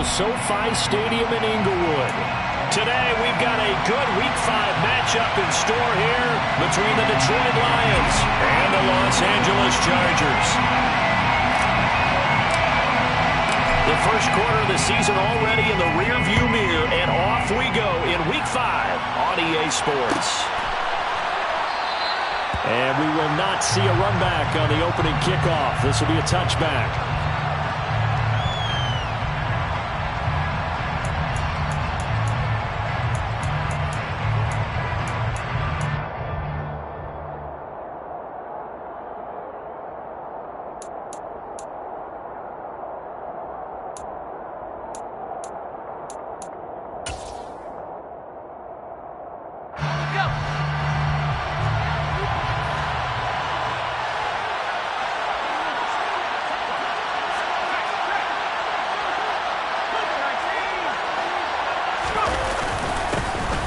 SoFi Stadium in Inglewood. Today, we've got a good Week 5 matchup in store here between the Detroit Lions and the Los Angeles Chargers. The first quarter of the season already in the rearview mirror, and off we go in Week 5 on EA Sports. And we will not see a run back on the opening kickoff. This will be a touchback.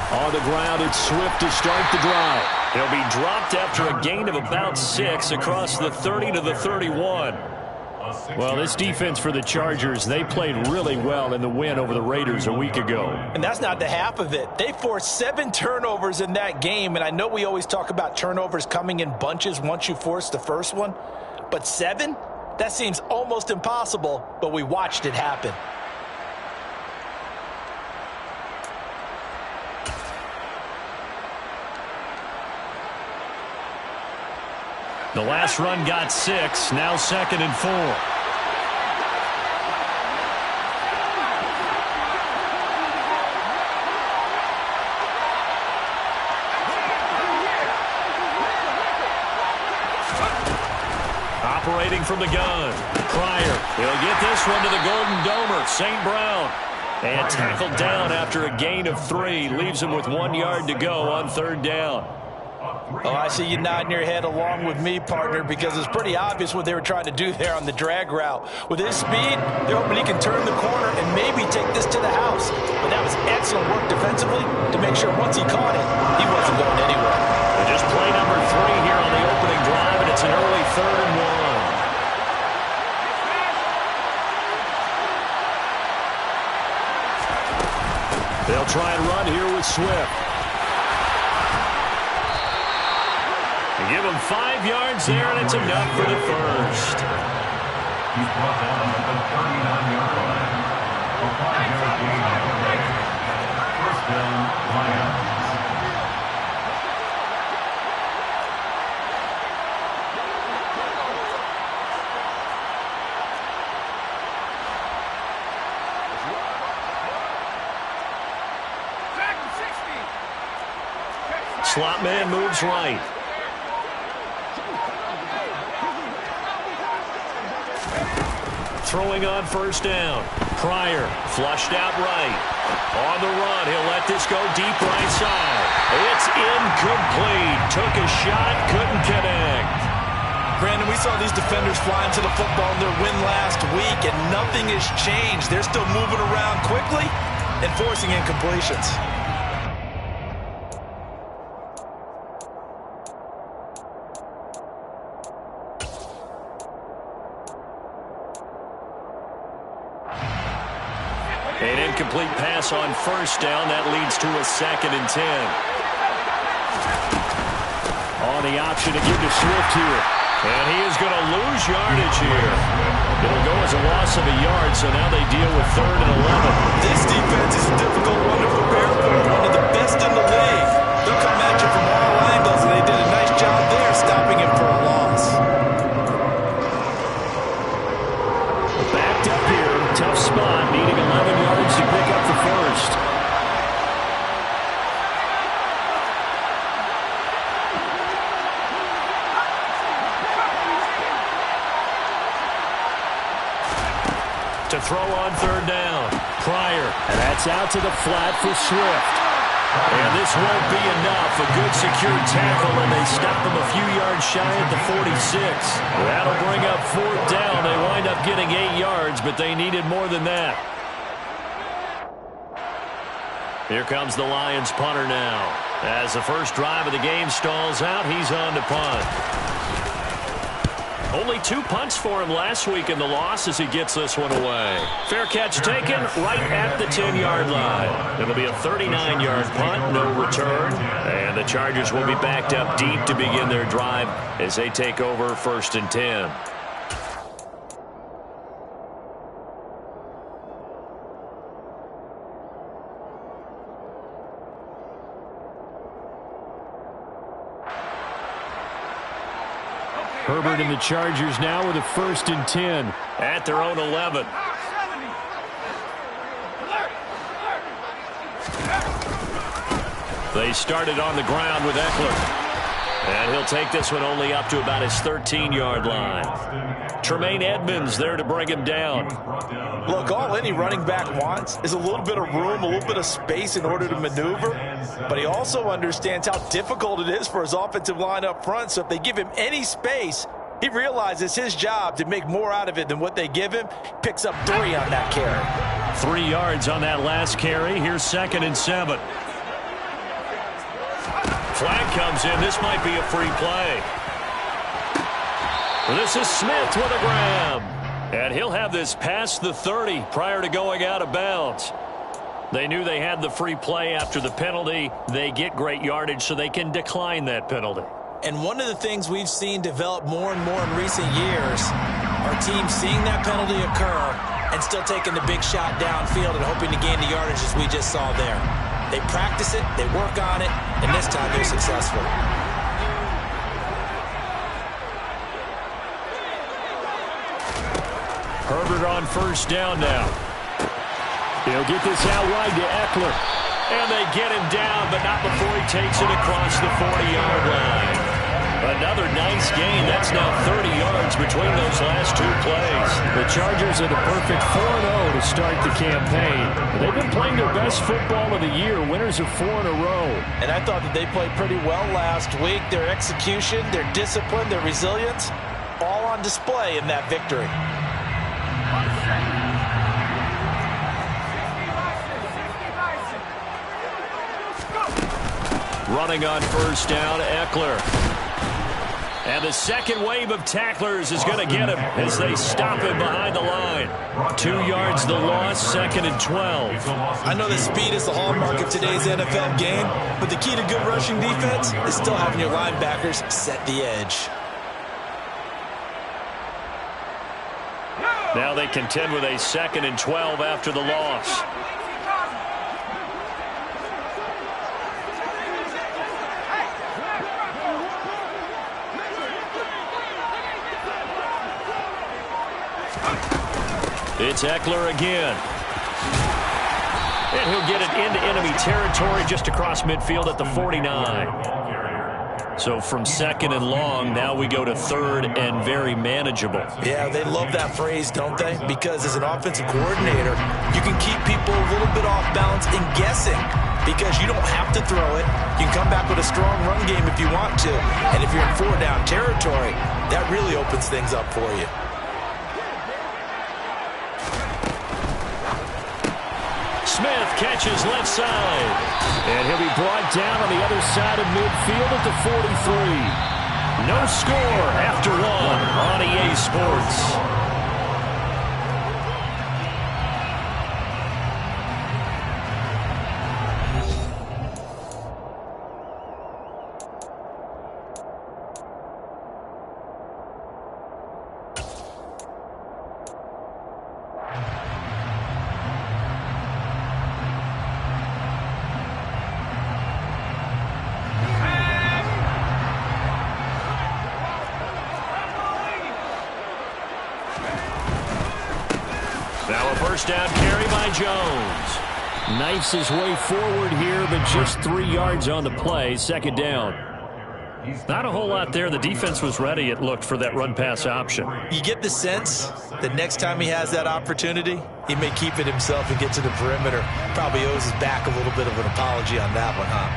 On the ground, it's Swift to start the drive. He'll be dropped after a gain of about 6 across the 30 to the 31. Well, this defense for the Chargers, they played really well in the win over the Raiders a week ago. And that's not the half of it. They forced 7 turnovers in that game, and I know we always talk about turnovers coming in bunches once you force the first one, but 7? That seems almost impossible, but we watched it happen. The last run got 6, now 2nd and 4. Operating from the gun. Pryor. He'll get this one to the Golden Domer, St. Brown. And tackled down after a gain of 3. Leaves him with 1 yard to go on 3rd down. Oh, I see you nodding your head along with me, partner, because it's pretty obvious what they were trying to do there on the drag route. With his speed, they're hoping he can turn the corner and maybe take this to the house. But that was excellent work defensively to make sure once he caught it, he wasn't going anywhere. They just play number 3 here on the opening drive, and it's an early 3rd and 1. They'll try and run here with Swift. Give him 5 yards there, and it's enough for the first. He's brought down at the 39-yard line. A 5-yard gain on the play. First down, Lions. Slot man moves right. Throwing on 1st down. Pryor flushed out right. On the run, he'll let this go deep right side. It's incomplete. Took a shot, couldn't connect. Brandon, we saw these defenders flying to the football in their win last week, and nothing has changed. They're still moving around quickly and forcing incompletions. An incomplete pass on 1st down. That leads to a 2nd and 10. On the option to give to Swift here. And he is going to lose yardage here. It'll go as a loss of a yard, so now they deal with 3rd and 11. This defense is a difficult one to prepare for. One of the best in the league. They'll come at you from all angles, and they did a nice job there stopping him for a loss. Backed up here. Tough spot, needing 11 yards to pick up the first. To throw on 3rd down. Pryor. And that's out to the flat for Swift. And this won't be enough. A good secure tackle, and they stop him a few yards shy at the 46. That'll bring up 4th down. They wind up getting 8 yards, but they needed more than that. Here comes the Lions punter now. As the first drive of the game stalls out, he's on to punt. Only 2 punts for him last week in the loss as he gets this one away. Fair catch taken right at the 10-yard line. It'll be a 39-yard punt, no return. And the Chargers will be backed up deep to begin their drive as they take over 1st and 10. Herbert and the Chargers now with a 1st and 10 at their own 11. They started on the ground with Eckler. And he'll take this one only up to about his 13-yard line. Tremaine Edmonds there to bring him down. Look, all any running back wants is a little bit of room, a little bit of space in order to maneuver. But he also understands how difficult it is for his offensive line up front. So if they give him any space, he realizes his job to make more out of it than what they give him. Picks up 3 on that carry. 3 yards on that last carry. Here's 2nd and 7. Flag comes in. This might be a free play. This is Smith with a grab. And he'll have this past the 30 prior to going out of bounds. They knew they had the free play after the penalty. They get great yardage so they can decline that penalty. And one of the things we've seen develop more and more in recent years, our team seeing that penalty occur and still taking the big shot downfield and hoping to gain the yardage as we just saw there. They practice it, they work on it, and this time they're successful. Herbert on 1st down now. He'll get this out wide to Eckler. And they get him down, but not before he takes it across the 40-yard line. Another nice gain. That's now 30 yards between those last 2 plays. The Chargers are the perfect 4-0 to start the campaign. They've been playing their best football of the year. Winners of 4 in a row. And I thought that they played pretty well last week. Their execution, their discipline, their resilience, all on display in that victory. Running on 1st down, Eckler. And the second wave of tacklers is going to get him as they stop him behind the line. 2 yards the loss, 2nd and 12. I know that speed is the hallmark of today's NFL game, but the key to good rushing defense is still having your linebackers set the edge. Now they contend with a 2nd and 12 after the loss. It's Eckler again. And he'll get it into enemy territory just across midfield at the 49. So from 2nd and long, now we go to 3rd and very manageable. Yeah, they love that phrase, don't they? Because as an offensive coordinator, you can keep people a little bit off balance and guessing because you don't have to throw it. You can come back with a strong run game if you want to. And if you're in 4-down territory, that really opens things up for you. Smith catches left side. And he'll be brought down on the other side of midfield at the 43. No score after 1 on EA Sports. Now a first down carry by Jones. Knifes his way forward here, but just 3 yards on the play. 2nd down. Not a whole lot there. The defense was ready, it looked, for that run-pass option. You get the sense that next time he has that opportunity, he may keep it himself and get to the perimeter. Probably owes his back a little bit of an apology on that one, huh?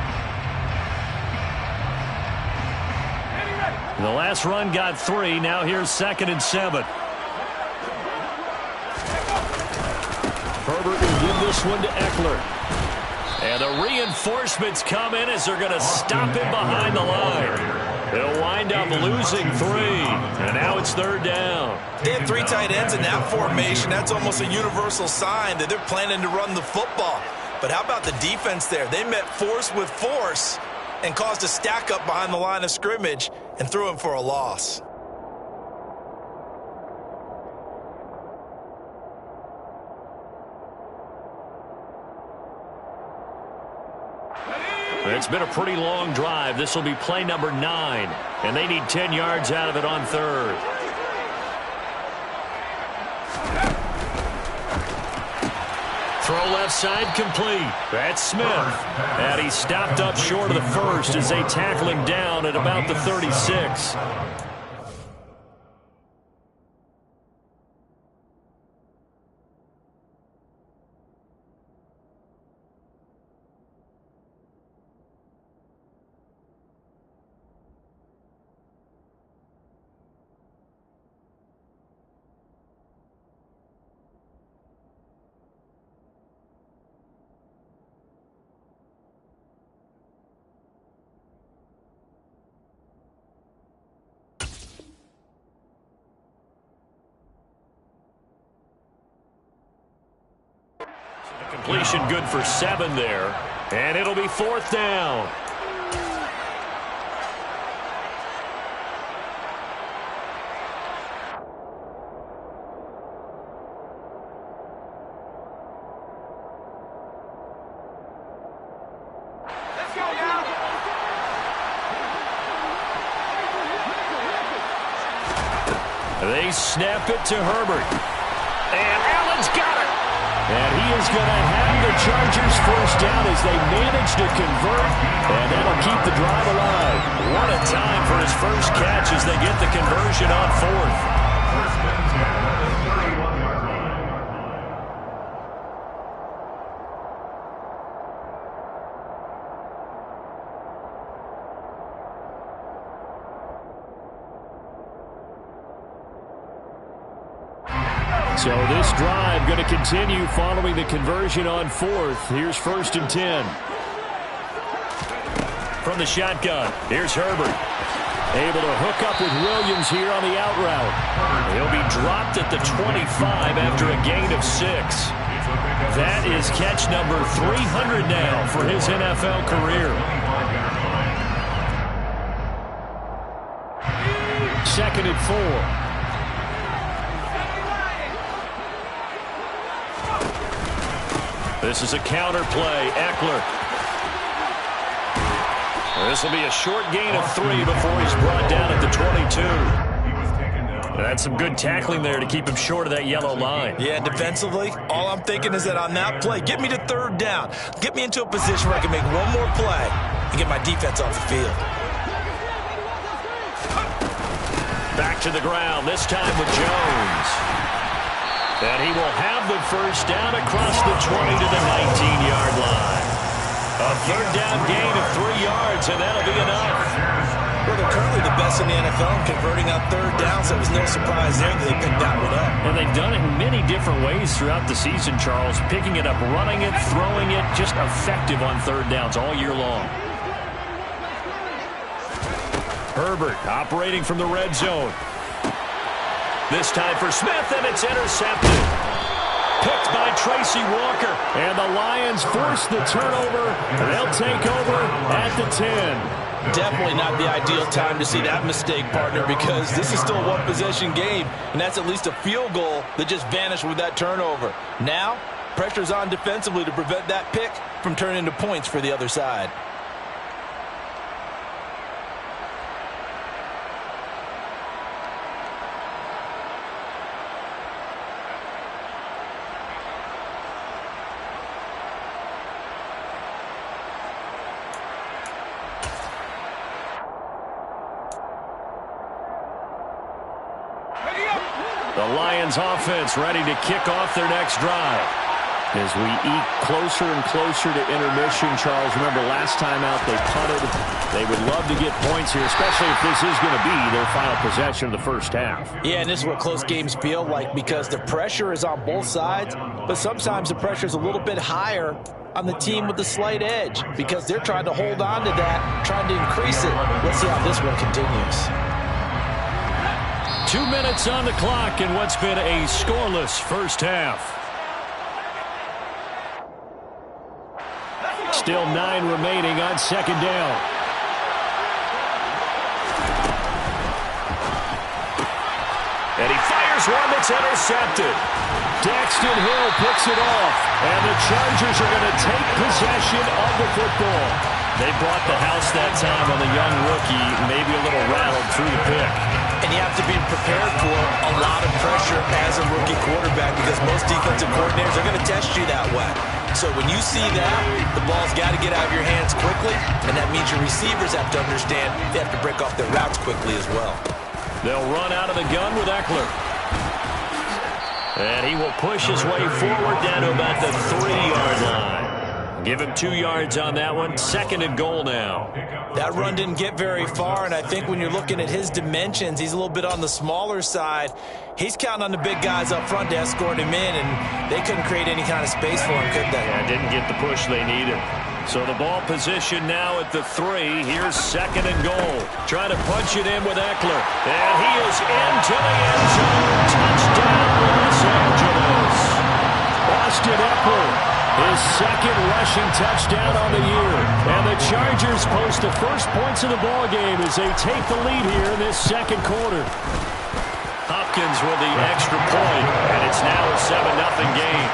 The last run got 3. Now here's 2nd and 7. Herbert will give this one to Eckler. And the reinforcements come in as they're going to stop him behind the line. They'll wind up losing 3, and now it's 3rd down. They have 3 tight ends in that formation. That's almost a universal sign that they're planning to run the football. But how about the defense there? They met force with force and caused a stack up behind the line of scrimmage and threw him for a loss. It's been a pretty long drive. This will be play number 9, and they need 10 yards out of it on 3rd. Throw left side complete. That's Smith. And he stopped up short of the first as they tackle him down at about the 36. Completion good for 7 there. And it'll be 4th down. Let's go now. They snap it to Herbert. And Allen's got it. And he is going to have the Chargers first down as they manage to convert, and that'll keep the drive alive. What a time for his first catch as they get the conversion on 4th. So this drive going to continue following the conversion on 4th. Here's 1st and 10. From the shotgun, here's Herbert. Able to hook up with Williams here on the out route. He'll be dropped at the 25 after a gain of 6. That is catch number 300 now for his NFL career. 2nd and 4. This is a counter play. Eckler. This will be a short gain of 3 before he's brought down at the 22. That's some good tackling there to keep him short of that yellow line. Yeah, defensively, all I'm thinking is that on that play, get me to 3rd down. Get me into a position where I can make one more play and get my defense off the field. Back to the ground, this time with Jones. And he will have the first down across the 20 to the 19-yard line. A 3rd down gain of 3 yards, and that'll be enough. Well, they're currently the best in the NFL in converting on 3rd down, so it was no surprise there that they picked that one up. And they've done it in many different ways throughout the season, Charles. Picking it up, running it, throwing it, just effective on 3rd downs all year long. Herbert operating from the red zone. This time for Smith, and it's intercepted. Picked by Tracy Walker. And the Lions force the turnover. They'll take over at the 10. Definitely not the ideal time to see that mistake, partner, because this is still a one-possession game, and that's at least a field goal that just vanished with that turnover. Now, pressure's on defensively to prevent that pick from turning into points for the other side. The Lions offense ready to kick off their next drive. As we eke closer and closer to intermission, Charles, remember last time out they punted. They would love to get points here, especially if this is going to be their final possession of the first half. Yeah, and this is what close games feel like because the pressure is on both sides, but sometimes the pressure is a little bit higher on the team with the slight edge because they're trying to hold on to that, trying to increase it. Let's see how this one continues. 2 minutes on the clock in what's been a scoreless first half. Still 9 remaining on second down. And he fires one that's intercepted. Daxton Hill picks it off. And the Chargers are going to take possession of the football. They brought the house that time on the young rookie, maybe a little rattled through the pick. And you have to be prepared for a lot of pressure as a rookie quarterback because most defensive coordinators are going to test you that way. So when you see that, the ball's got to get out of your hands quickly, and that means your receivers have to understand they have to break off their routes quickly as well. They'll run out of the gun with Eckler. And he will push his way forward down to about the 3-yard line. Give him 2 yards on that one. Second and goal now. That run didn't get very far, and I think when you're looking at his dimensions, he's a little bit on the smaller side. He's counting on the big guys up front to escort him in, and they couldn't create any kind of space for him, could they? Yeah, didn't get the push they needed. So the ball position now at the 3. Here's second and goal. Trying to punch it in with Eckler. And he is into the end zone. Touchdown, Los Angeles. Austin Eckler. His second rushing touchdown on the year. And the Chargers post the first points of the ballgame as they take the lead here in this second quarter. Hopkins with the extra point, and it's now a 7-0 game.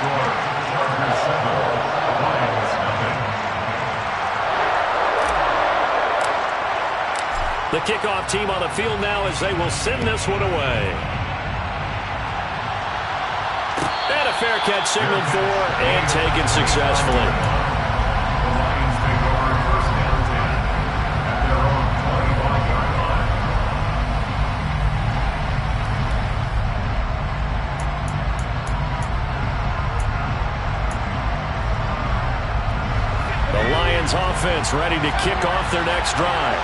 The kickoff team on the field now as they will send this one away. And a fair catch signaled for and taken successfully. The Lions offense ready to kick off their next drive.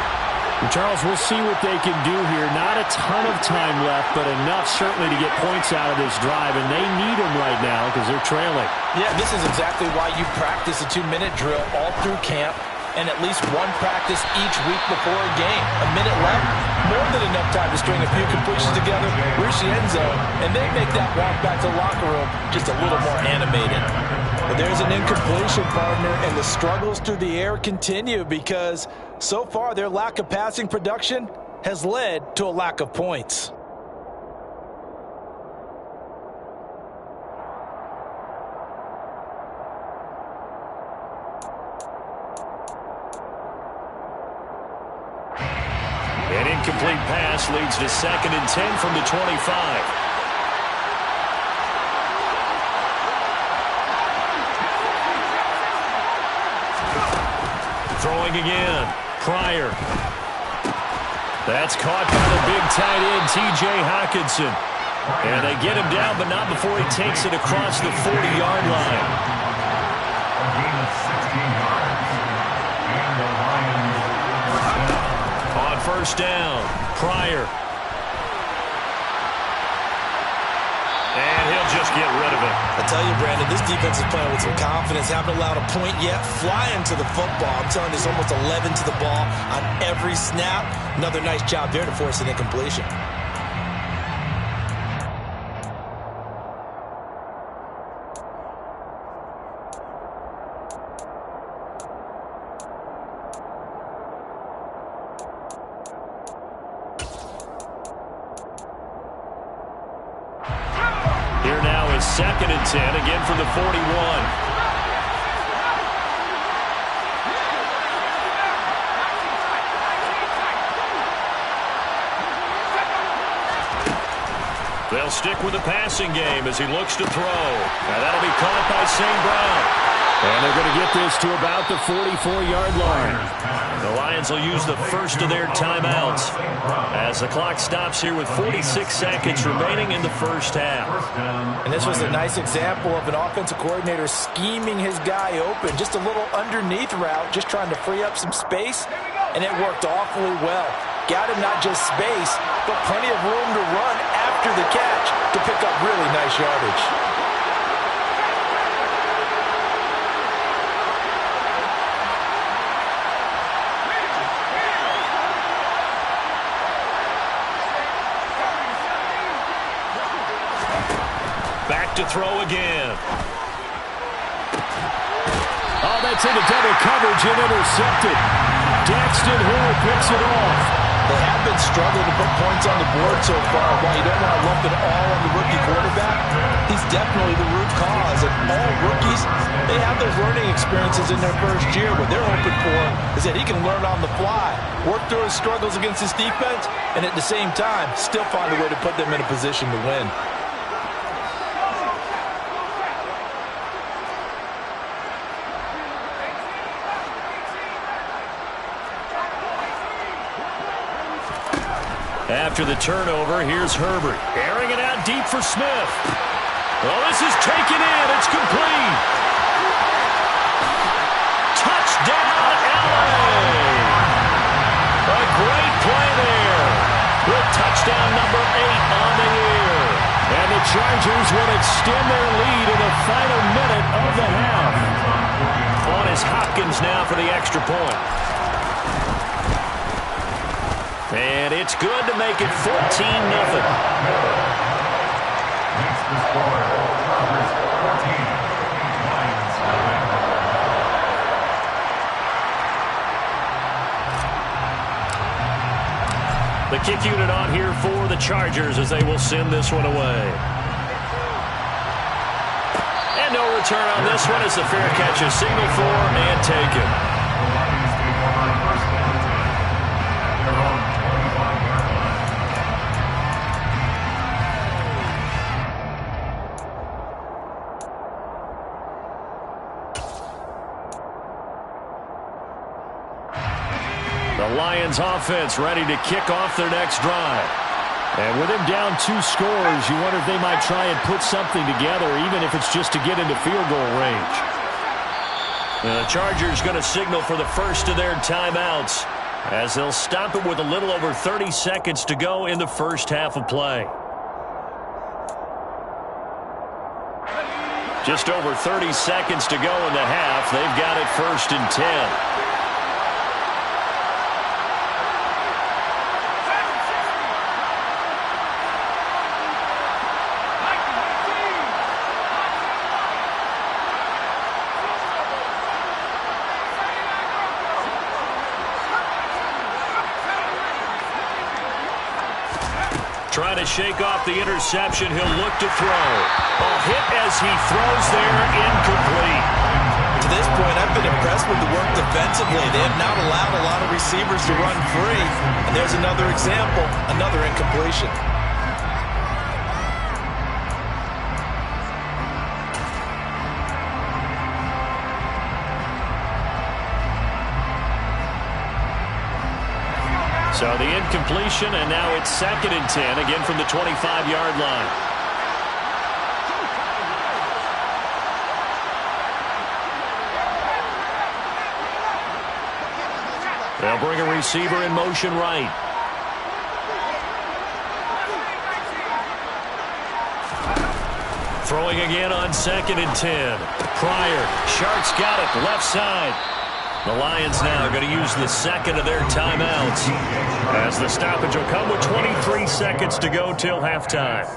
Charles, we'll see what they can do here. Not a ton of time left, but enough certainly to get points out of this drive, and they need them right now because they're trailing. Yeah, this is exactly why you practice a 2-minute drill all through camp and at least one practice each week before a game. A minute left, more than enough time to string a few completions together, reach the end zone, and then make that walk back to the locker room just a little more animated. But there's an incompletion, partner, and the struggles through the air continue because so far their lack of passing production has led to a lack of points. An incomplete pass leads to 2nd and 10 from the 25. Throwing again. Pryor. That's caught by the big tight end, T.J. Hockenson. And they get him down, but not before he takes it across the 40-yard line. On first down, Pryor. And he'll just get rid of it. I tell you, Brandon, this defense is playing with some confidence. Haven't allowed a point yet. Flying to the football. I'm telling you, it's almost 11 to the ball on every snap. Another nice job there to force an incompletion. Here now is 2nd and 10, again from the 41. They'll stick with the passing game as he looks to throw. Now that'll be caught by St. Brown. And they're going to get this to about the 44-yard line. The Lions will use the first of their timeouts as the clock stops here with 46 seconds remaining in the first half. And this was a nice example of an offensive coordinator scheming his guy open. Just a little underneath route, just trying to free up some space, and it worked awfully well. Got him not just space, but plenty of room to run after the catch to pick up really nice yardage. Back to throw again. Oh, that's into double coverage and intercepted. Daxton Hill picks it off. They have been struggling to put points on the board so far. While you don't want to lump it all on the rookie quarterback, he's definitely the root cause. And all rookies, they have those learning experiences in their first year. What they're hoping for is that he can learn on the fly, work through his struggles against his defense, and at the same time, still find a way to put them in a position to win. After the turnover, here's Herbert. Airing it out deep for Smith. Well, this is taken in. It's complete. Touchdown, LA! A great play there. With touchdown number 8 on the year. And the Chargers will extend their lead in the final minute of the half. On is Hopkins now for the extra point. And it's good to make it 14-0. The kick unit on here for the Chargers as they will send this one away. And no return on this one as the fair catch is signaled for and taken. The Lions offense ready to kick off their next drive. And with him down 2 scores, you wonder if they might try and put something together, even if it's just to get into field goal range. The Chargers going to signal for the first of their timeouts as they'll stop it with a little over 30 seconds to go in the first half of play. Just over 30 seconds to go in the half. They've got it 1st and 10. Trying to shake off the interception. He'll look to throw. A hit as he throws there, incomplete. To this point, I've been impressed with the work defensively. They have not allowed a lot of receivers to run free. And there's another example, another incompletion. So the incompletion, and now it's 2nd and 10, again from the 25-yard line. They'll bring a receiver in motion right. Throwing again on 2nd and 10. Pryor, Sharks got it, left side. The Lions now are going to use the second of their timeouts as the stoppage will come with 23 seconds to go till halftime.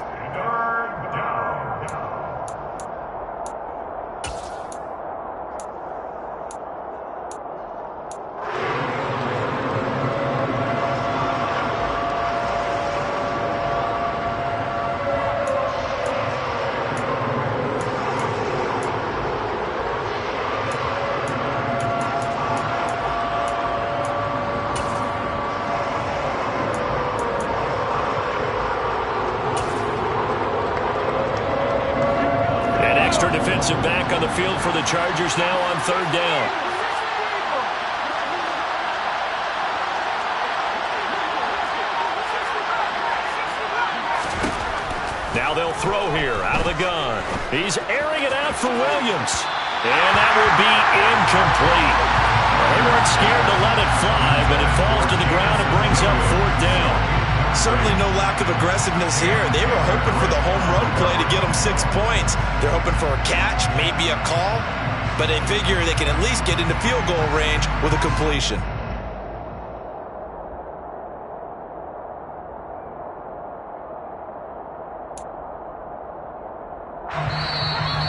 has it back on the field for the Chargers now on third down. Now they'll throw here out of the gun. He's airing it out for Williams. And that will be incomplete. They weren't scared to let it fly, but it falls to the ground and brings up fourth down. Certainly no lack of aggressiveness here. They were hoping for the home run play to get them 6 points. They're hoping for a catch, maybe a call, but they figure they can at least get into field goal range with a completion.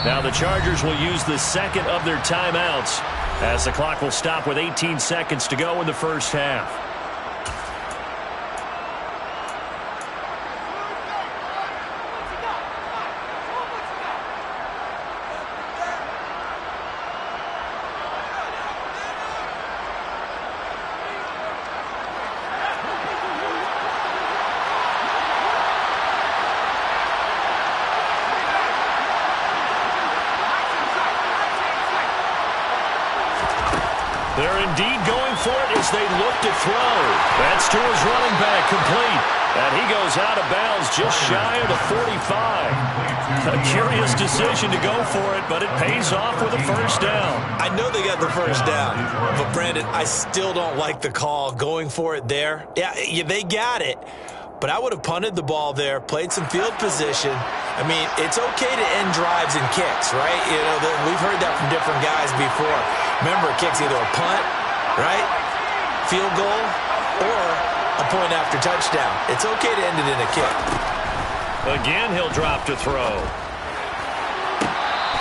Now the Chargers will use the second of their timeouts as the clock will stop with 18 seconds to go in the first half. They're indeed going for it as they look to throw. That's to his running back, complete. And he goes out of bounds just shy of the 45. A curious decision to go for it, but it pays off with a first down. I know they got the first down, but Brandon, I still don't like the call going for it there. Yeah, they got it. But I would have punted the ball there, played some field position. I mean, it's okay to end drives and kicks, right? You know, we've heard that from different guys before. Remember, kicks either a punt, right, field goal, or a point after touchdown. It's okay to end it in a kick. Again, he'll drop to throw.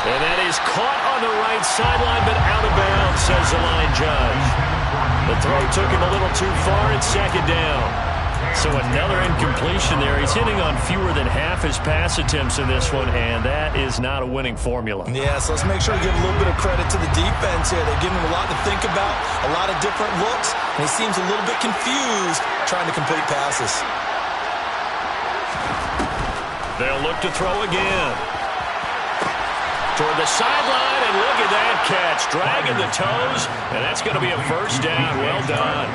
And that is caught on the right sideline, but out of bounds, says the line judge. The throw took him a little too far at second down. So another incompletion there. He's hitting on fewer than half his pass attempts in this one, and that is not a winning formula. Yeah, so let's make sure to give a little bit of credit to the defense here. They're giving him a lot to think about, a lot of different looks, and he seems a little bit confused trying to complete passes. They'll look to throw again. Toward the sideline, and look at that catch. Dragging the toes, and that's going to be a first down. Well done.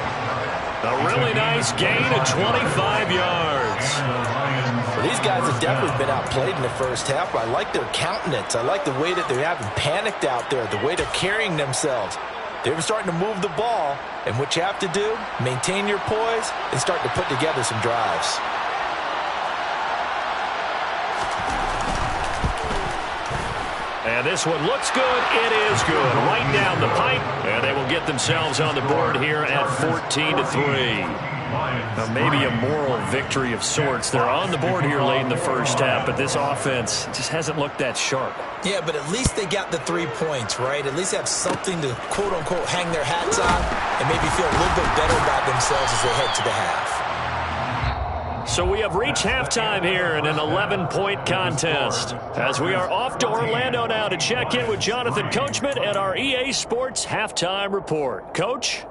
A really nice gain of 25 yards. Well, these guys have definitely been outplayed in the first half, but I like their countenance. I like the way that they haven't panicked out there, the way they're carrying themselves. They're starting to move the ball, and what you have to do, maintain your poise and start to put together some drives. And this one looks good. It is good. Right down the pipe. And they will get themselves on the board here at 14-3. Now, maybe a moral victory of sorts. They're on the board here late in the first half, but this offense just hasn't looked that sharp. Yeah, but at least they got the 3 points, right? At least they have something to, quote-unquote, hang their hats on and maybe feel a little bit better about themselves as they head to the half. So we have reached halftime here in an 11-point contest. As we are off to Orlando now to check in with Jonathan Coachman at our EA Sports Halftime Report. Coach?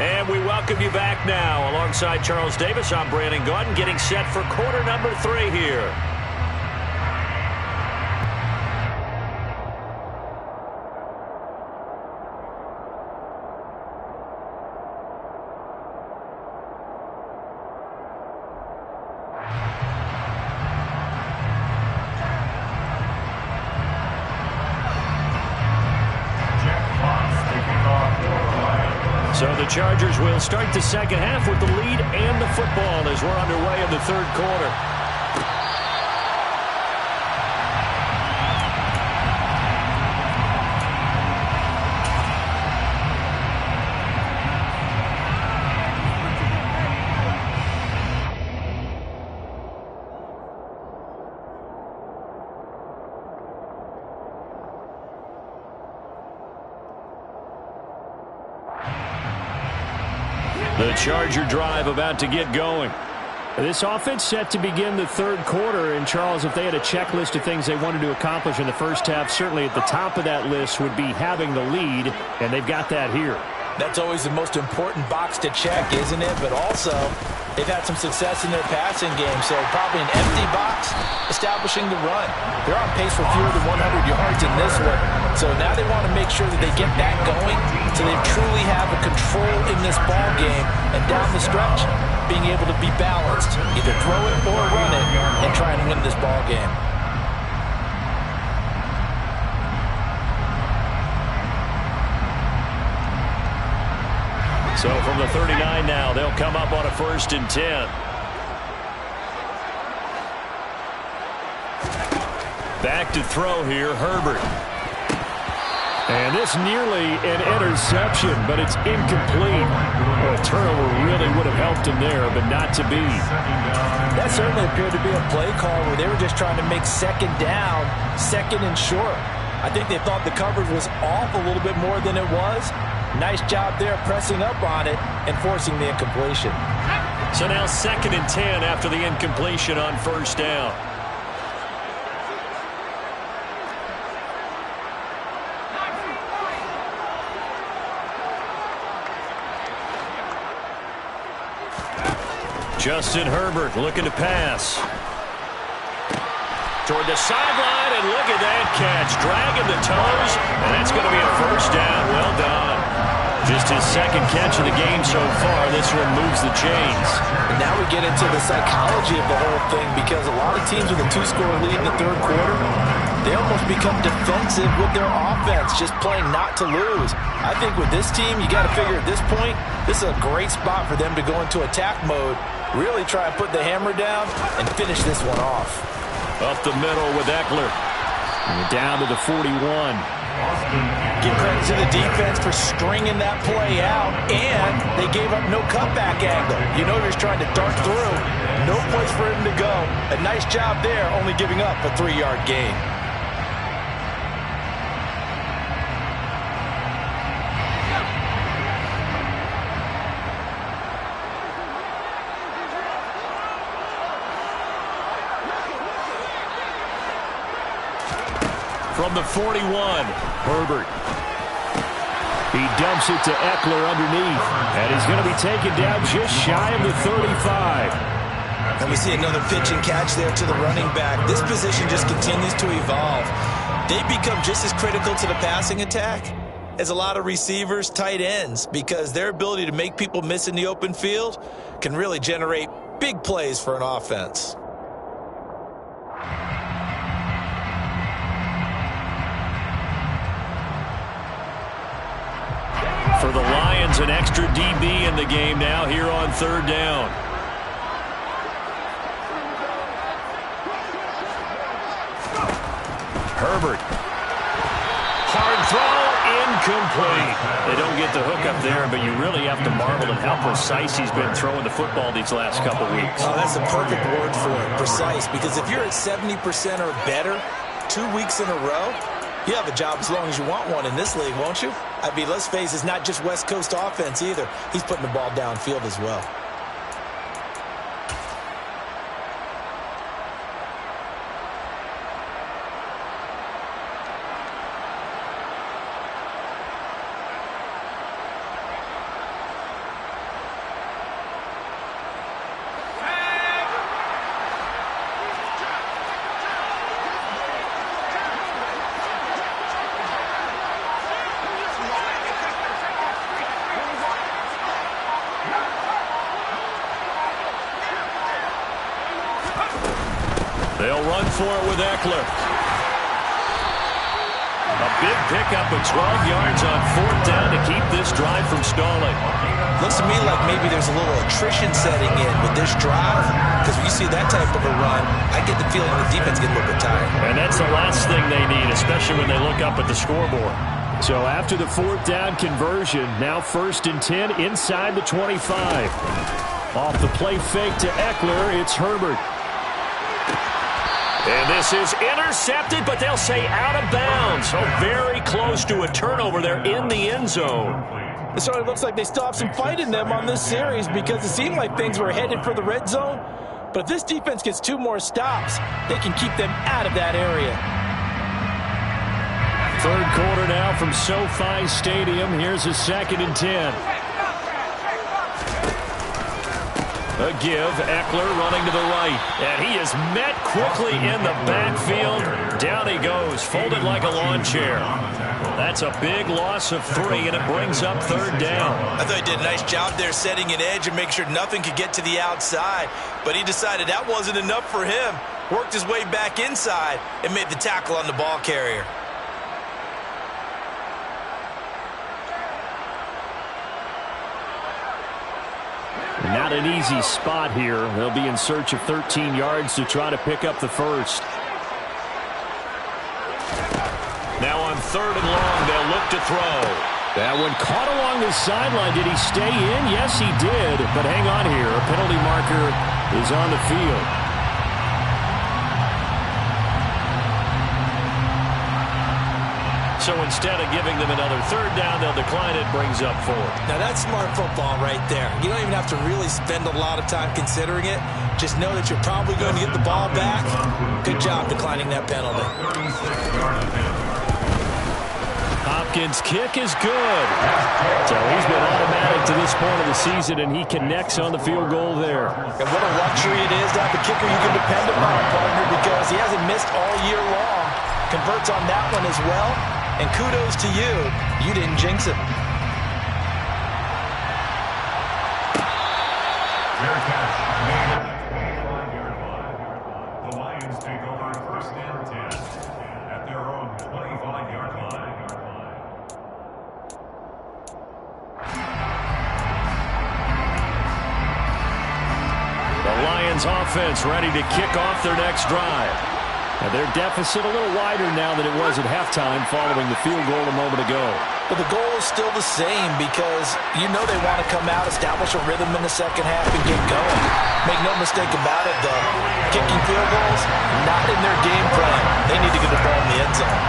And we welcome you back now. Alongside Charles Davis, I'm Brandon Gaudin, getting set for quarter number 3 here. So the Chargers will start the second half with the lead and the football as we're underway in the third quarter. The Charger drive about to get going. This offense set to begin the third quarter. And, Charles, if they had a checklist of things they wanted to accomplish in the first half, certainly at the top of that list would be having the lead, and they've got that here. That's always the most important box to check, isn't it? But also, they've had some success in their passing game, so probably an empty box, establishing the run. They're on pace for fewer than 100 yards in this one, so now they want to make sure that they get that going so they truly have a control in this ball game, and down the stretch, being able to be balanced, either throw it or run it, and try and win this ball game. So from the 39 now, they'll come up on a 1st and 10. Back to throw here, Herbert. And this nearly an interception, but it's incomplete. A turnover really would have helped him there, but not to be. That certainly appeared to be a play call where they were just trying to make second down, second and short. I think they thought the coverage was off a little bit more than it was. Nice job there pressing up on it and forcing the incompletion. So now 2nd and 10 after the incompletion on 1st down. Justin Herbert looking to pass. Toward the sideline, and look at that catch. Dragging the toes, and that's going to be a 1st down. Well done. Just his 2nd catch of the game so far. This one moves the chains. And now we get into the psychology of the whole thing, because a lot of teams with a 2-score lead in the third quarter, they almost become defensive with their offense, just playing not to lose. I think with this team, you got to figure at this point, this is a great spot for them to go into attack mode, really try and put the hammer down and finish this one off. Up the middle with Eckler. And down to the 41. Give credit to the defense for stringing that play out, and they gave up no cutback angle. You know he was trying to dart through. No place for him to go. A nice job there, only giving up a 3-yard gain. From the 41, Herbert. He dumps it to Eckler underneath, and he's going to be taken down just shy of the 35. And we see another pitch and catch there to the running back. This position just continues to evolve. They become just as critical to the passing attack as a lot of receivers, tight ends, because their ability to make people miss in the open field can really generate big plays for an offense. For the Lions, an extra DB in the game now here on 3rd down. Herbert. Hard throw, incomplete. They don't get the hook up there, but you really have to marvel at how precise he's been throwing the football these last couple weeks. Oh, that's a perfect word for it, precise, because if you're at 70% or better 2 weeks in a row, you have a job as long as you want one in this league, won't you? I mean, let's face it, it's not just West Coast offense either. He's putting the ball downfield as well. They'll run for it with Eckler. A big pickup of 12 yards on 4th down to keep this drive from stalling. Looks to me like maybe there's a little attrition setting in with this drive, because when you see that type of a run, I get the feeling the defense getting a little bit tired. And that's the last thing they need, especially when they look up at the scoreboard. So after the 4th down conversion, now 1st and 10 inside the 25. Off the play fake to Eckler, it's Herbert. And this is intercepted, but they'll say out of bounds. So very close to a turnover there in the end zone. It certainly looks like they still have some fight in them on this series, because it seemed like things were headed for the red zone. But if this defense gets 2 more stops, they can keep them out of that area. Third quarter now from SoFi Stadium. Here's a 2nd and 10. A give, Eckler running to the right. And he is met quickly in the backfield. Down he goes, folded like a lawn chair. That's a big loss of 3, and it brings up 3rd down. I thought he did a nice job there setting an edge and make sure nothing could get to the outside. But he decided that wasn't enough for him. Worked his way back inside and made the tackle on the ball carrier. Not an easy spot here. They'll be in search of 13 yards to try to pick up the first. Now on 3rd and long, they'll look to throw. That one caught along the sideline. Did he stay in? Yes, he did. But hang on here. A penalty marker is on the field. So instead of giving them another 3rd down, they'll decline it. Brings up 4. Now that's smart football right there. You don't even have to really spend a lot of time considering it. Just know that you're probably going to get the ball back. Good job declining that penalty. Hopkins' kick is good. So he's been automatic to this point of the season, and he connects on the field goal there. And what a luxury it is to have a kicker you can depend upon, partner, because he hasn't missed all year long. Converts on that one as well. And kudos to you. You didn't jinx him. The Lions take over 1st and 10 at their own 25-yard line. The Lions offense ready to kick off their next drive. Now their deficit a little wider now than it was at halftime following the field goal a moment ago. But the goal is still the same because you know they want to come out, establish a rhythm in the second half, and get going. Make no mistake about it, though. Kicking field goals, not in their game plan. They need to get the ball in the end zone.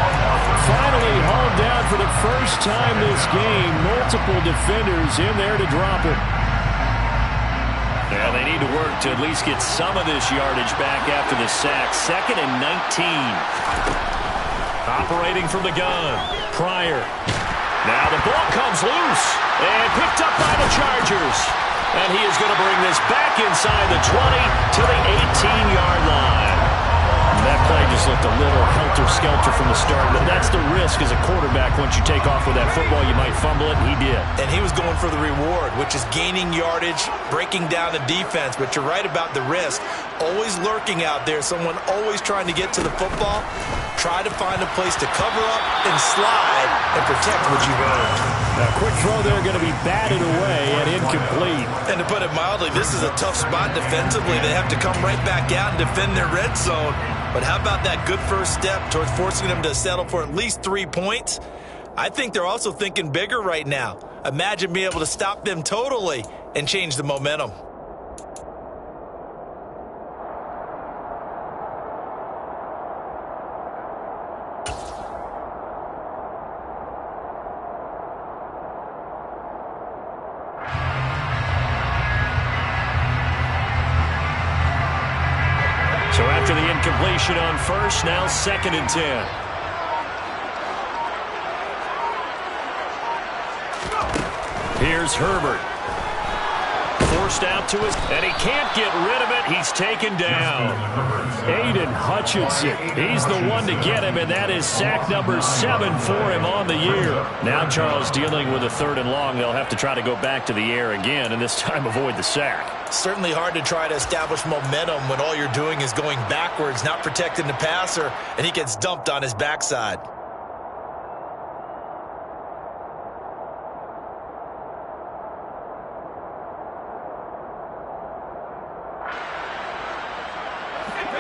Finally hauled down for the first time this game. Multiple defenders in there to drop it. Yeah, they need to work to at least get some of this yardage back after the sack. 2nd and 19. Operating from the gun. Pryor. Now the ball comes loose and picked up by the Chargers. And he is going to bring this back inside the 20 to the 18-yard line. That play just looked a little helter-skelter from the start, but that's the risk as a quarterback. Once you take off with that football, you might fumble it, and he did. And he was going for the reward, which is gaining yardage, breaking down the defense. But you're right about the risk. Always lurking out there, someone always trying to get to the football. Try to find a place to cover up and slide and protect what you've earned. A quick throw there going to be batted away and incomplete. And to put it mildly, this is a tough spot defensively. They have to come right back out and defend their red zone. But how about that good first step towards forcing them to settle for at least 3 points? I think they're also thinking bigger right now. Imagine being able to stop them totally and change the momentum. So after the incompletion on first, now 2nd and 10. Here's Herbert. Forced out to his, and he can't get rid of it. He's taken down. Aiden Hutchinson. He's the one to get him, and that is sack number 7 for him on the year. Now Charles dealing with a 3rd and long. They'll have to try to go back to the air again, and this time avoid the sack. Certainly hard to try to establish momentum when all you're doing is going backwards, not protecting the passer, and he gets dumped on his backside.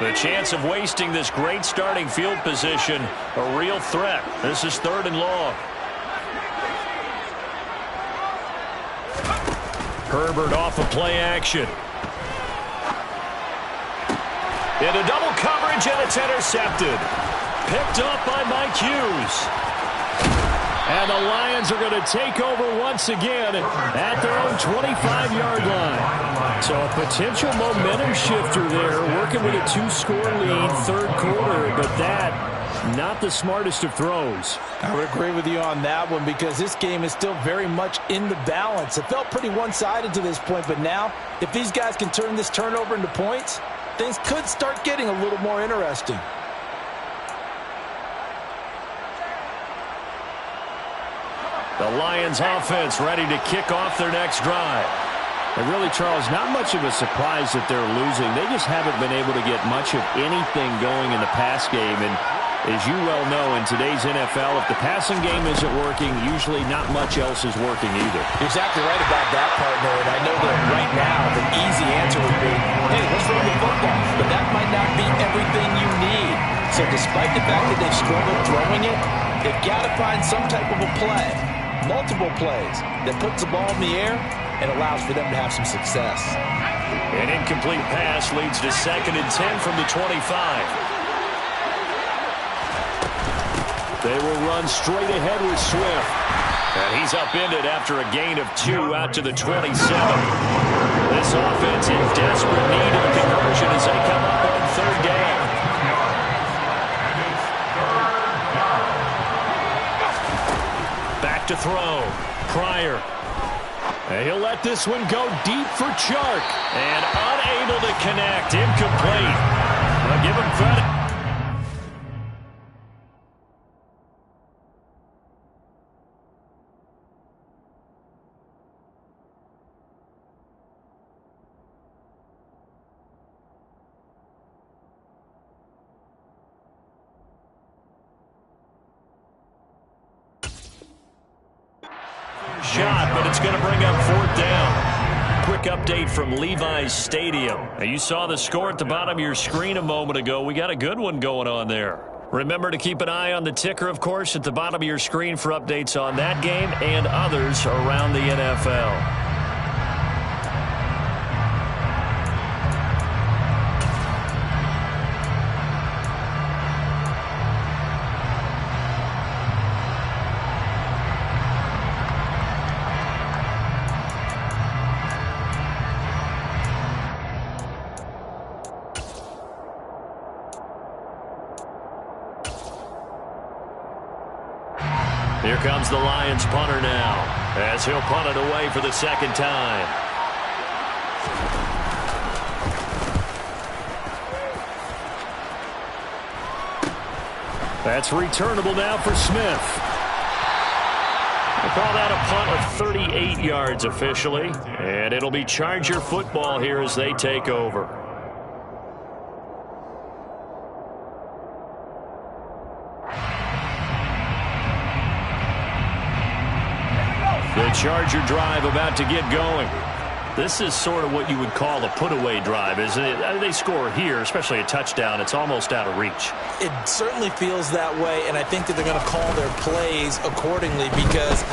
The chance of wasting this great starting field position, a real threat. This is 3rd and long. Herbert off of play action. Into double coverage, and it's intercepted. Picked up by Mike Hughes. And the Lions are going to take over once again at their own 25-yard line. So a potential momentum shifter there, working with a 2-score lead, third quarter, but that, not the smartest of throws. I would agree with you on that one because this game is still very much in the balance. It felt pretty one-sided to this point, but now if these guys can turn this turnover into points, things could start getting a little more interesting. The Lions offense ready to kick off their next drive. And really, Charles, not much of a surprise that they're losing. They just haven't been able to get much of anything going in the pass game. And as you well know, in today's NFL, if the passing game isn't working, usually not much else is working either. You're exactly right about that, partner. And I know that right now the easy answer would be, hey, let's run the football. But that might not be everything you need. So despite the fact that they've struggled throwing it, they've got to find some type of a play, multiple plays, that puts the ball in the air and allows for them to have some success. An incomplete pass leads to 2nd and 10 from the 25. They will run straight ahead with Swift. And he's upended after a gain of 2 out to the 27. This offense in desperate need of a conversion as they come up on 3rd down. Back to throw. Pryor. And he'll let this one go deep for Chark. And unable to connect. Incomplete. I'll give him credit. Shot, but it's going to bring up 4th down. Quick update from Levi's Stadium. Now, you saw the score at the bottom of your screen a moment ago. We got a good one going on there. Remember to keep an eye on the ticker, of course, at the bottom of your screen for updates on that game and others around the NFL. Here comes the Lions punter now, as he'll punt it away for the 2nd time. That's returnable now for Smith. They call that a punt of 38 yards officially, and it'll be Charger football here as they take over. The Charger drive about to get going. This is sort of what you would call a put-away drive, isn't it? They score here, especially a touchdown. It's almost out of reach. It certainly feels that way, and I think that they're going to call their plays accordingly because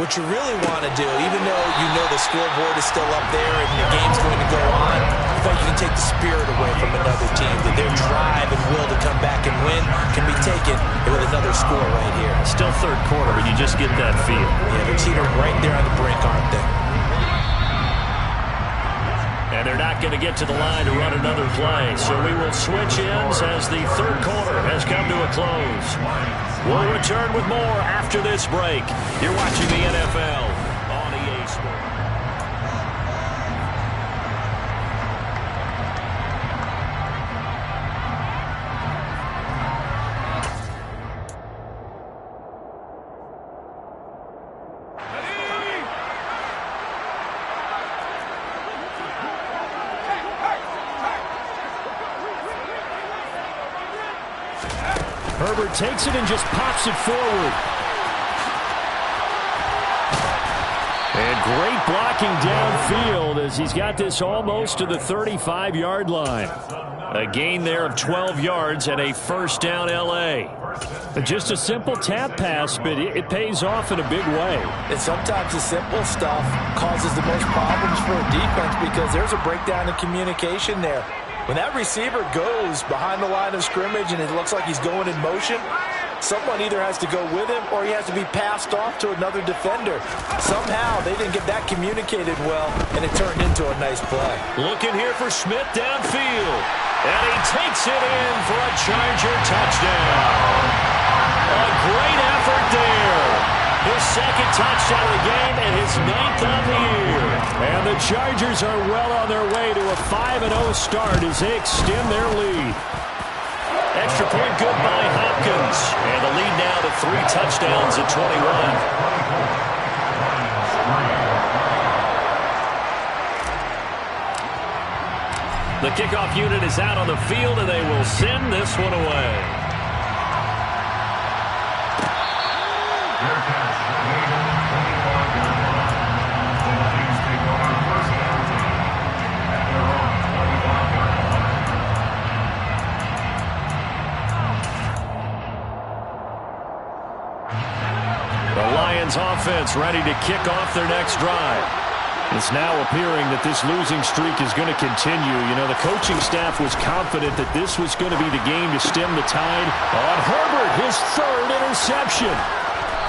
what you really want to do, even though you know the scoreboard is still up there and the game's going to go on, I think you can take the spirit away from another team, that their drive and will to come back and win can be taken with another score right here. Still 3rd quarter, but you just get that feel. Yeah, they're teetering right there on the brink, aren't they? And they're not going to get to the line to run another play, so we will switch ends as the 3rd quarter has come to a close. We'll return with more after this break. You're watching the NFL on EA Sports. Herbert takes it and just pops it forward. And great blocking downfield as he's got this almost to the 35-yard line. A gain there of 12 yards and a 1st down L.A. Just a simple tap pass, but it pays off in a big way. And sometimes the simple stuff causes the most problems for a defense because there's a breakdown in communication there. When that receiver goes behind the line of scrimmage and it looks like he's going in motion, Someone either has to go with him or he has to be passed off to another defender. Somehow they didn't get that communicated well, and it turned into a nice play. Looking here for Smith downfield. And he takes it in for a Charger touchdown. A great effort there. His second touchdown of the game and his 9th on the year. And the Chargers are well on their way to a 5-0 start as they extend their lead. Extra point good by Hopkins. And the lead now to 3 touchdowns at 21. The kickoff unit is out on the field, and they will send this one away. Offense ready to kick off their next drive. It's now appearing that this losing streak is going to continue. You know, the coaching staff was confident that this was going to be the game to stem the tide. On Herbert, his 3rd interception.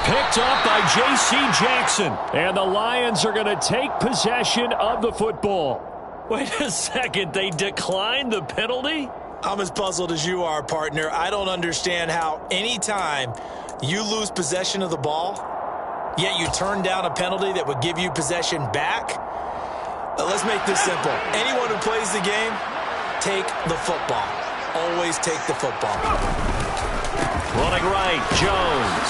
Picked up by J.C. Jackson. And the Lions are going to take possession of the football. Wait a second, they declined the penalty? I'm as puzzled as you are, partner. I don't understand how anytime you lose possession of the ball, yet you turn down a penalty that would give you possession back. Let's make this simple. Anyone who plays the game, take the football. Always take the football. Running right, Jones.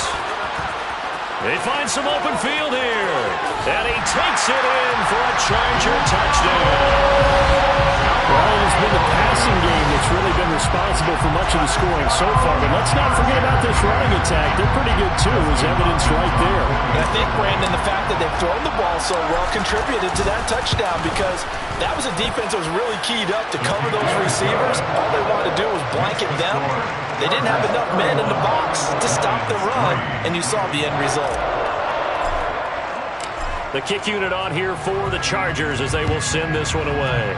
They find some open field here. And he takes it in for a Charger touchdown. Well, it's been the passing game that's really been responsible for much of the scoring so far. But let's not forget about this running attack. They're pretty good, too, as evidenced right there. And I think, Brandon, the fact that they've thrown the ball so well contributed to that touchdown, because that was a defense that was really keyed up to cover those receivers. All they wanted to do was blanket them. They didn't have enough men in the box to stop the run, and you saw the end result. The kick unit on here for the Chargers as they will send this one away.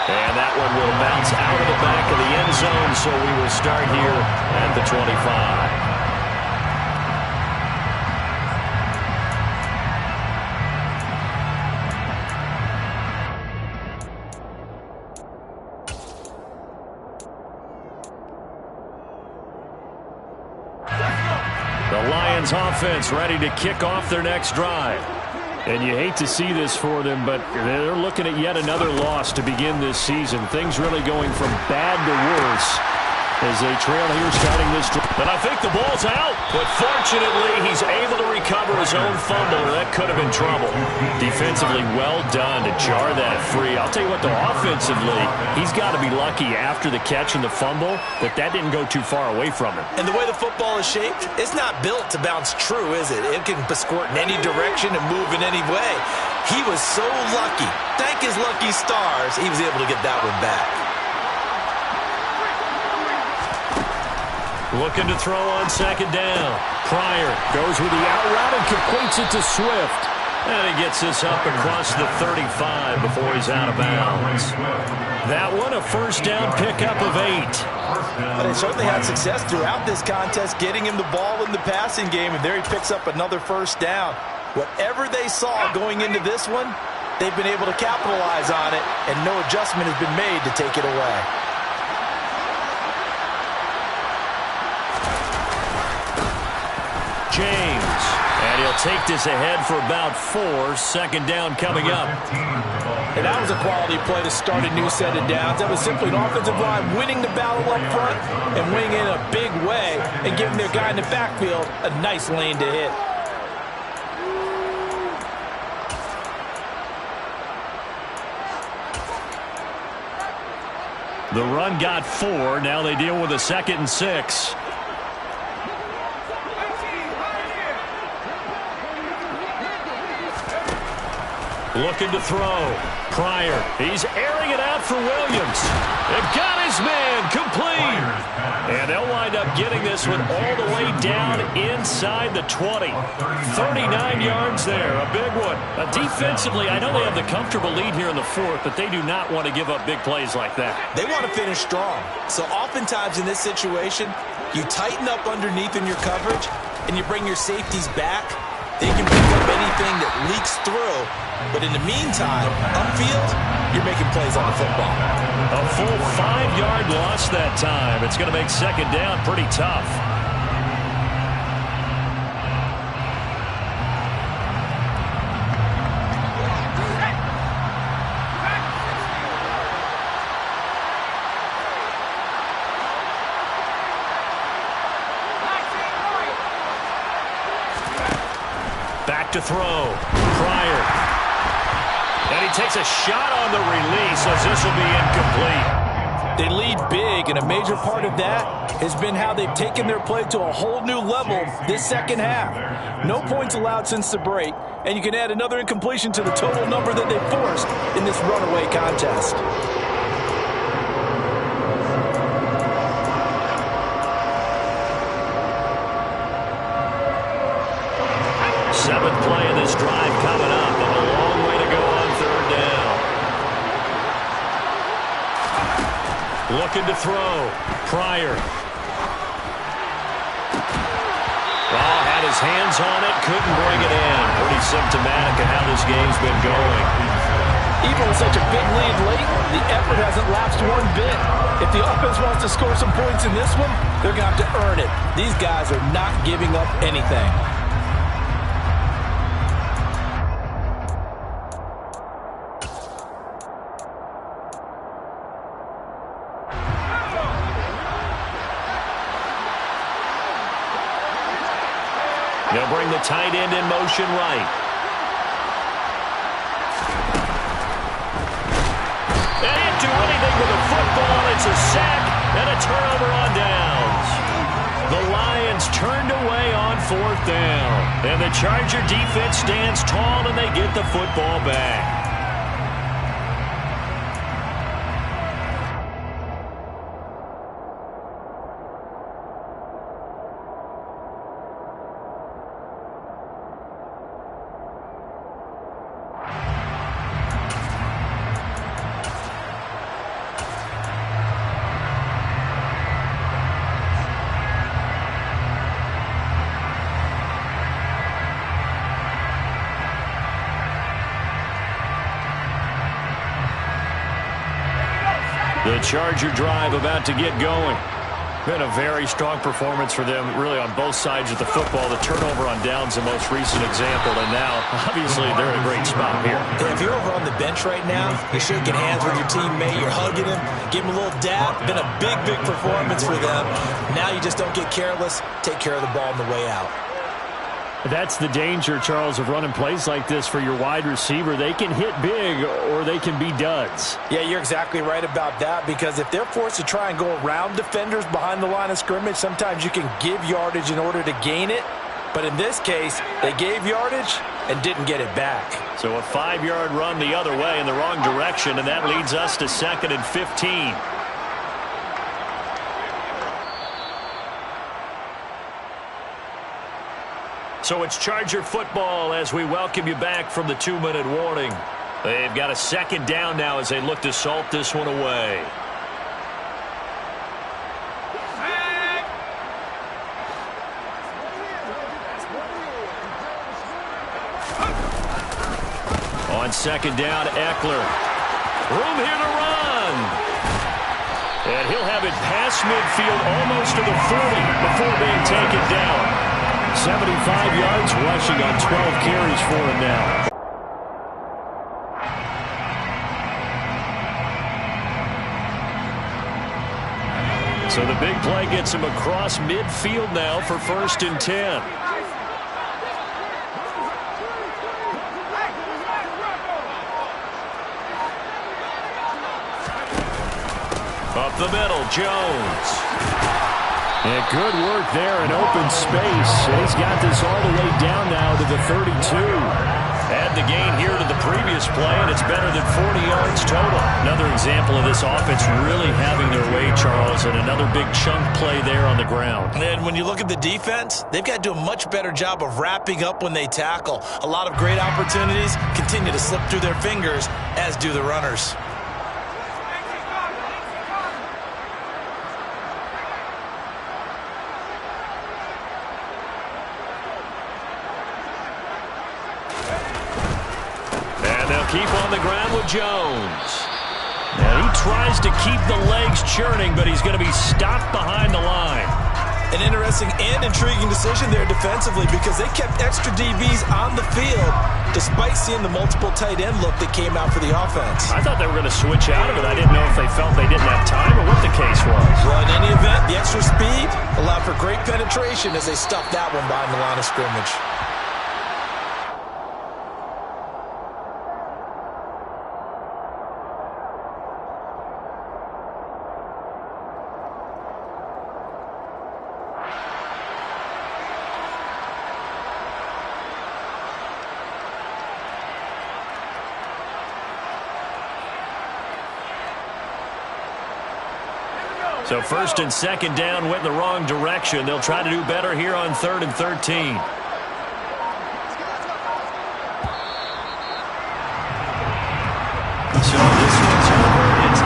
And that one will bounce out of the back of the end zone, so we will start here at the 25. The Lions offense ready to kick off their next drive. And you hate to see this for them, but they're looking at yet another loss to begin this season. Things really going from bad to worse as they trail here starting this drive. But I think the ball's out. But fortunately, he's able to recover his own fumble. That could have been trouble. Defensively, well done to jar that free. I'll tell you what, though, offensively, he's got to be lucky after the catch and the fumble that didn't go too far away from him. And the way the football is shaped, it's not built to bounce true, is it? It can squirt in any direction and move in any way. He was so lucky. Thank his lucky stars, he was able to get that one back. Looking to throw on second down. Pryor goes with the out route and completes it to Swift. And he gets this up across the 35 before he's out of bounds. That one, a first down pickup of 8. But they certainly had success throughout this contest, getting him the ball in the passing game, and there he picks up another first down. Whatever they saw going into this one, they've been able to capitalize on it, and no adjustment has been made to take it away. James, and he'll take this ahead for about 4. Second down coming up. And that was a quality play to start a new set of downs. That was simply an offensive line winning the battle up front and winning in a big way and giving their guy in the backfield a nice lane to hit. The run got 4. Now they deal with a 2nd and 6. Looking to throw. Pryor. He's airing it out for Williams. They've got his man complete. And they'll wind up getting this one all the way down inside the 20. 39 yards there. A big one. Defensively, I know they have the comfortable lead here in the fourth, but they do not want to give up big plays like that. They want to finish strong. So oftentimes in this situation, you tighten up underneath in your coverage, and you bring your safeties back. They can pick up anything that leaks through. But in the meantime, upfield, you're making plays on the football. A full 5-yard loss that time. It's going to make second down pretty tough. Back to throw. Pryor. And he takes a shot on the release as this will be incomplete. They lead big, and a major part of that has been how they've taken their play to a whole new level this second half. No points allowed since the break, and you can add another incompletion to the total number that they forced in this runaway contest. Seventh play of this drive coming up, and a long way to go on third down. Looking to throw. Pryor. Oh, had his hands on it, couldn't bring it in. Pretty symptomatic of how this game's been going. Even with such a big lead late, the effort hasn't lapsed one bit. If the offense wants to score some points in this one, they're going to have to earn it. These guys are not giving up anything. They'll bring the tight end in motion right. They didn't do anything with the football. It's a sack and a turnover on downs. The Lions turned away on fourth down. And the Charger defense stands tall and they get the football back. The Charger drive about to get going. Been a very strong performance for them, really, on both sides of the football. The turnover on downs, the most recent example, and now, obviously, they're in a great spot here. Yeah, if you're over on the bench right now, you're shaking hands with your teammate, you're hugging him, give him a little dab. Been a big, big performance for them. Now you just don't get careless. Take care of the ball on the way out. That's the danger, Charles, of running plays like this for your wide receiver. They can hit big or they can be duds. Yeah, you're exactly right about that, because if they're forced to try and go around defenders behind the line of scrimmage, sometimes you can give yardage in order to gain it. But in this case, they gave yardage and didn't get it back. So a 5-yard run the other way in the wrong direction, and that leads us to 2nd and 15. So it's Charger football as we welcome you back from the 2-minute warning. They've got a second down now as they look to salt this one away. On second down, Eckler. Room here to run. And he'll have it past midfield almost to the 40 before being taken down. 75 yards rushing on 12 carries for him now. So the big play gets him across midfield now for 1st and 10. Up the middle, Jones. And good work there in open space. He's got this all the way down now to the 32. Add the gain here to the previous play, and it's better than 40 yards total. Another example of this offense really having their way, Charles, and another big chunk play there on the ground. And when you look at the defense, they've got to do a much better job of wrapping up when they tackle. A lot of great opportunities continue to slip through their fingers, as do the runners. Keep on the ground with Jones. Now he tries to keep the legs churning, but he's going to be stopped behind the line. An interesting and intriguing decision there defensively because they kept extra DBs on the field despite seeing the multiple tight end look that came out for the offense. I thought they were going to switch out of it. I didn't know if they felt they didn't have time or what the case was. Well, in any event, the extra speed allowed for great penetration as they stuffed that one behind the line of scrimmage. So first and second down went in the wrong direction. They'll try to do better here on 3rd and 13. So this one's over. It's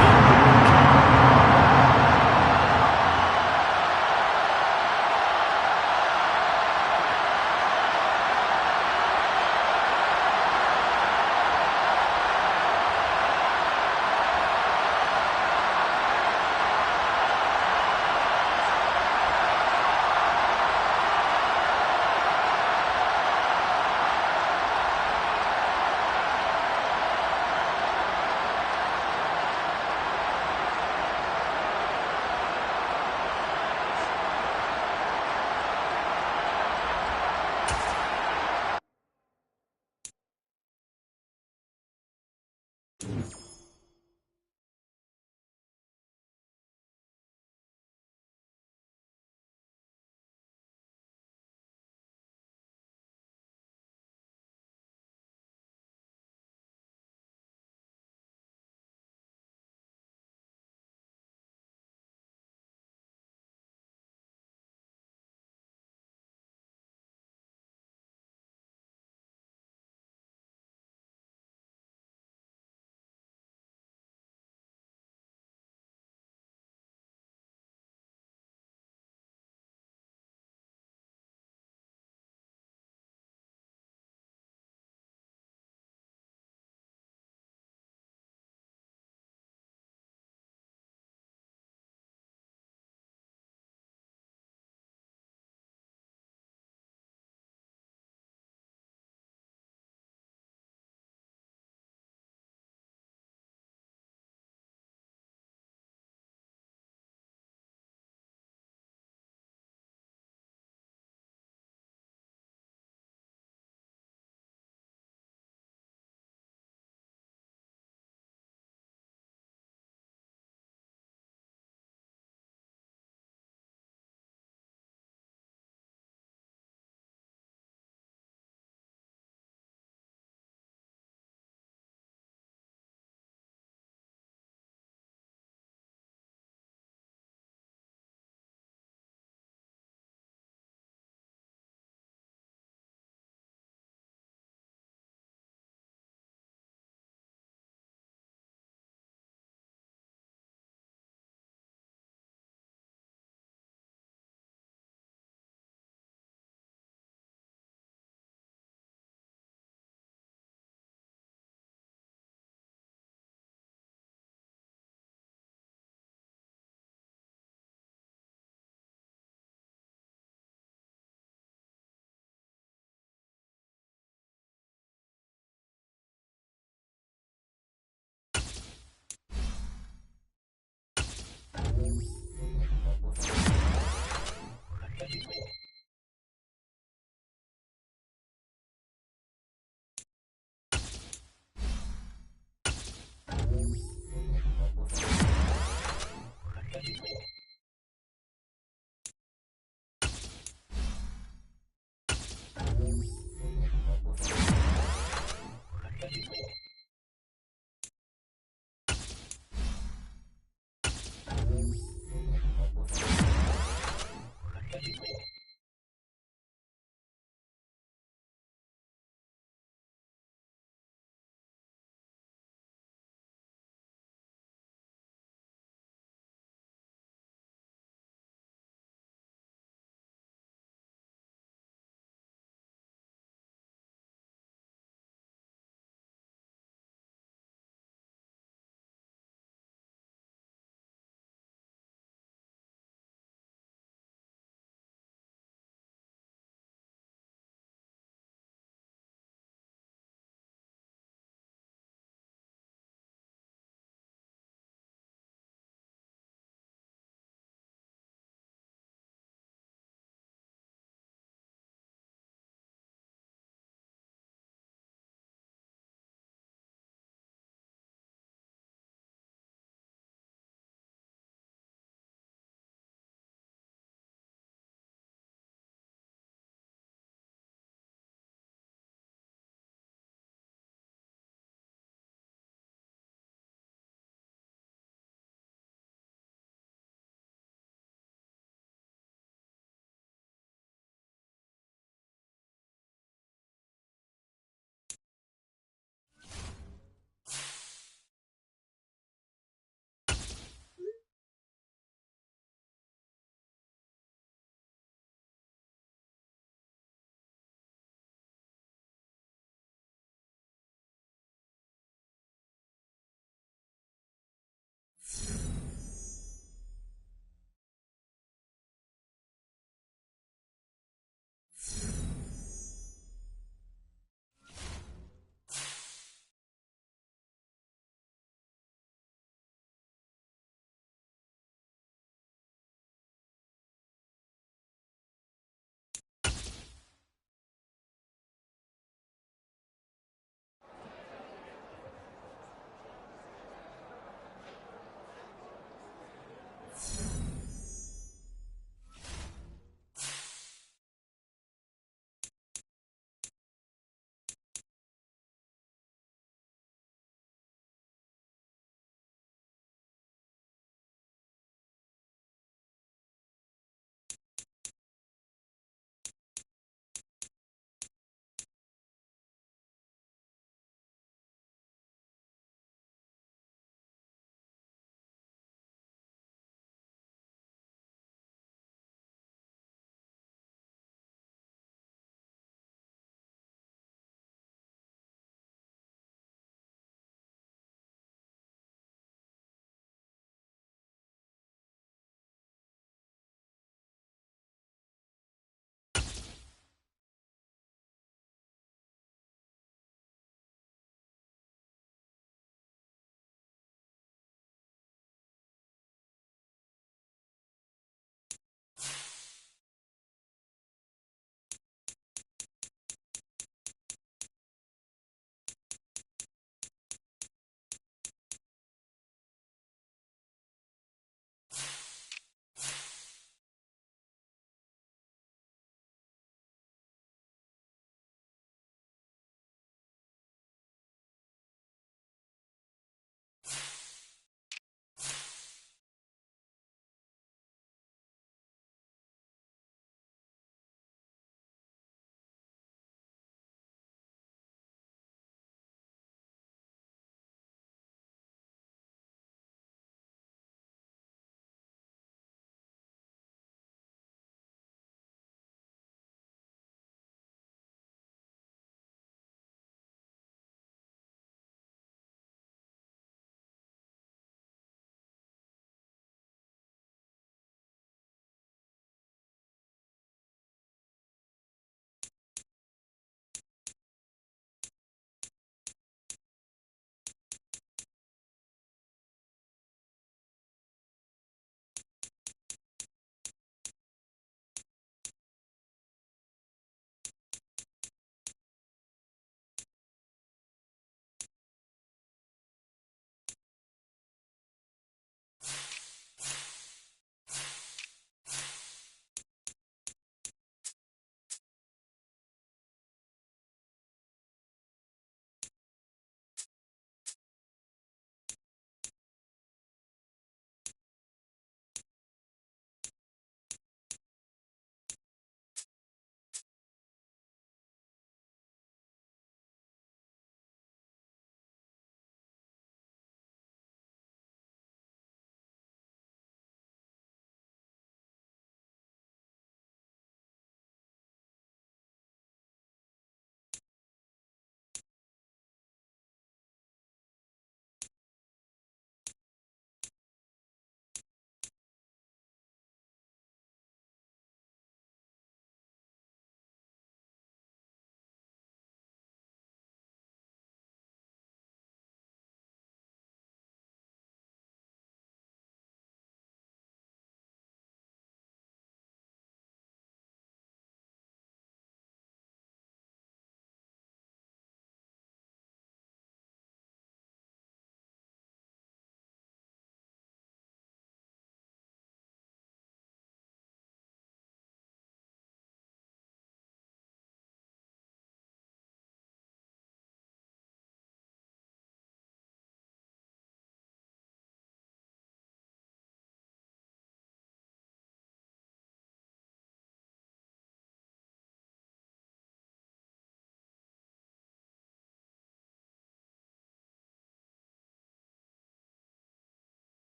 in.